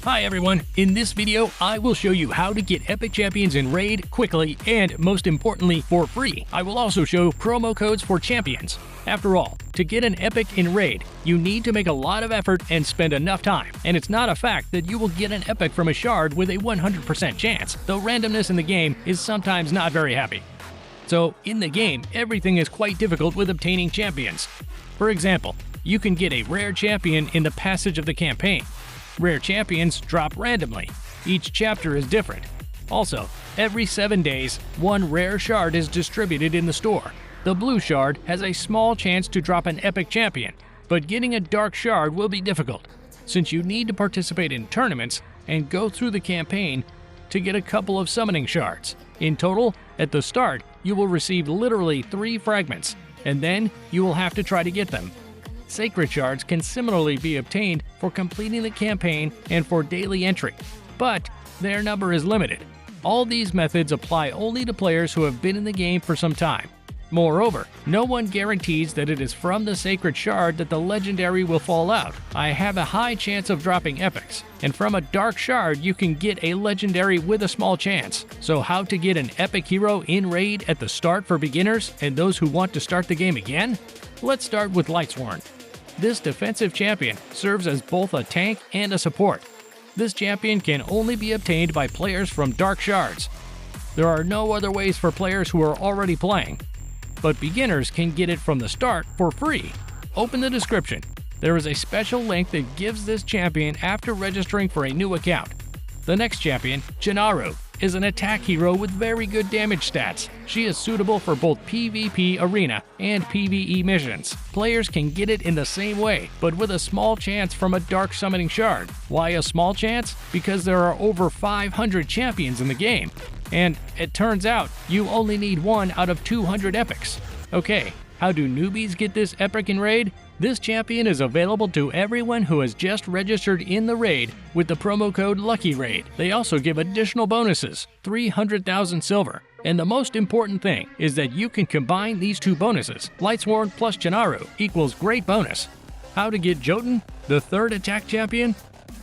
Hi everyone, in this video I will show you how to get epic champions in Raid quickly and, most importantly, for free. I will also show promo codes for champions. After all, to get an epic in Raid, you need to make a lot of effort and spend enough time, and it's not a fact that you will get an epic from a shard with a 100% chance, though randomness in the game is sometimes not very happy. So, in the game, everything is quite difficult with obtaining champions. For example, you can get a rare champion in the passage of the campaign. Rare champions drop randomly. Each chapter is different. Also, every 7 days, one rare shard is distributed in the store. The blue shard has a small chance to drop an epic champion, but getting a dark shard will be difficult, since you need to participate in tournaments and go through the campaign to get a couple of summoning shards. In total, at the start, you will receive literally 3 fragments, and then you will have to try to get them. Sacred shards can similarly be obtained for completing the campaign and for daily entry, but their number is limited. All these methods apply only to players who have been in the game for some time. Moreover, no one guarantees that it is from the sacred shard that the legendary will fall out. I have a high chance of dropping epics, and from a dark shard you can get a legendary with a small chance. So how to get an epic hero in Raid at the start for beginners and those who want to start the game again? Let's start with Lightsworn. This defensive champion serves as both a tank and a support. This champion can only be obtained by players from dark shards. There are no other ways for players who are already playing, but beginners can get it from the start for free. Open the description. There is a special link that gives this champion after registering for a new account. The next champion, Chonoru, is an attack hero with very good damage stats. She is suitable for both PvP arena and PvE missions. Players can get it in the same way, but with a small chance from a dark summoning shard. Why a small chance? Because there are over 500 champions in the game, and it turns out you only need 1 out of 200 epics. Okay, how do newbies get this epic in Raid? This champion is available to everyone who has just registered in the Raid with the promo code LUCKYRAID. They also give additional bonuses, 300,000 silver. And the most important thing is that you can combine these two bonuses. Lightsworn plus Chonoru equals great bonus. How to get Jotun, the third attack champion?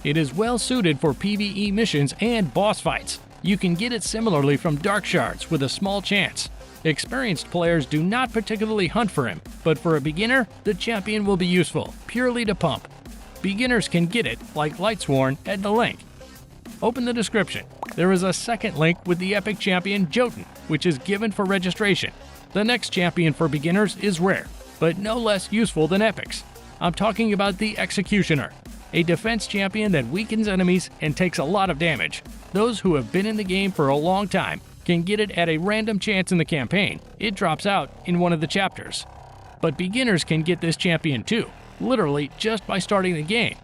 It is well suited for PvE missions and boss fights. You can get it similarly from dark shards with a small chance. Experienced players do not particularly hunt for him, but for a beginner, the champion will be useful, purely to pump. Beginners can get it, like Lightsworn, at the link. Open the description. There is a second link with the epic champion Jotun, which is given for registration. The next champion for beginners is rare, but no less useful than epics. I'm talking about the Executioner, a defense champion that weakens enemies and takes a lot of damage. Those who have been in the game for a long time can get it at a random chance in the campaign. It drops out in one of the chapters. But beginners can get this champion too, literally just by starting the game.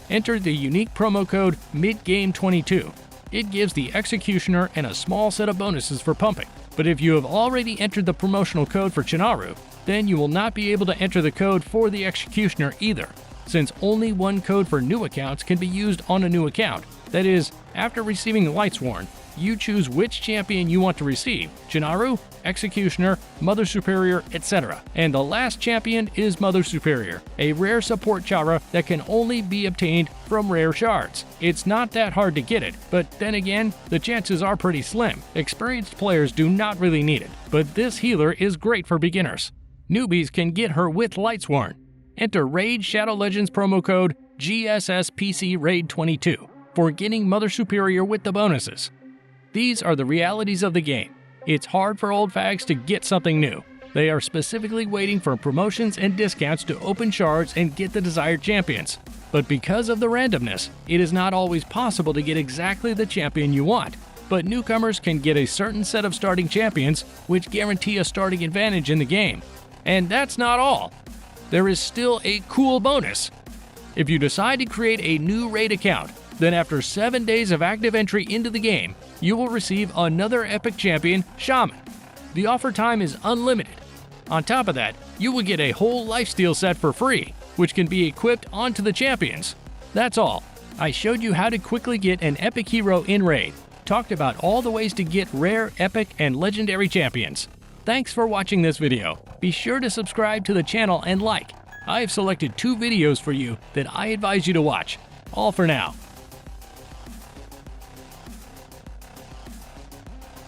Enter the unique promo code MidGame22. It gives the Executioner and a small set of bonuses for pumping. But if you have already entered the promotional code for Chonoru, then you will not be able to enter the code for the Executioner either, since only one code for new accounts can be used on a new account. That is, after receiving the Lightsworn, you choose which champion you want to receive: Chonoru, Executioner, Mother Superior, etc. And the last champion is Mother Superior, a rare support chara that can only be obtained from rare shards. It's not that hard to get it, but then again, the chances are pretty slim. Experienced players do not really need it, but this healer is great for beginners. Newbies can get her with Lightsworn. Enter Raid Shadow Legends promo code GSSPCRAID22 for getting Mother Superior with the bonuses. These are the realities of the game. It's hard for old fags to get something new. They are specifically waiting for promotions and discounts to open shards and get the desired champions. But because of the randomness, it is not always possible to get exactly the champion you want. But newcomers can get a certain set of starting champions, which guarantee a starting advantage in the game. And that's not all. There is still a cool bonus. If you decide to create a new Raid account, then after 7 days of active entry into the game, you will receive another epic champion, Shaman. The offer time is unlimited. On top of that, you will get a whole lifesteal set for free, which can be equipped onto the champions. That's all. I showed you how to quickly get an epic hero in Raid, talked about all the ways to get rare, epic, and legendary champions. Thanks for watching this video. Be sure to subscribe to the channel and like. I have selected 2 videos for you that I advise you to watch. All for now.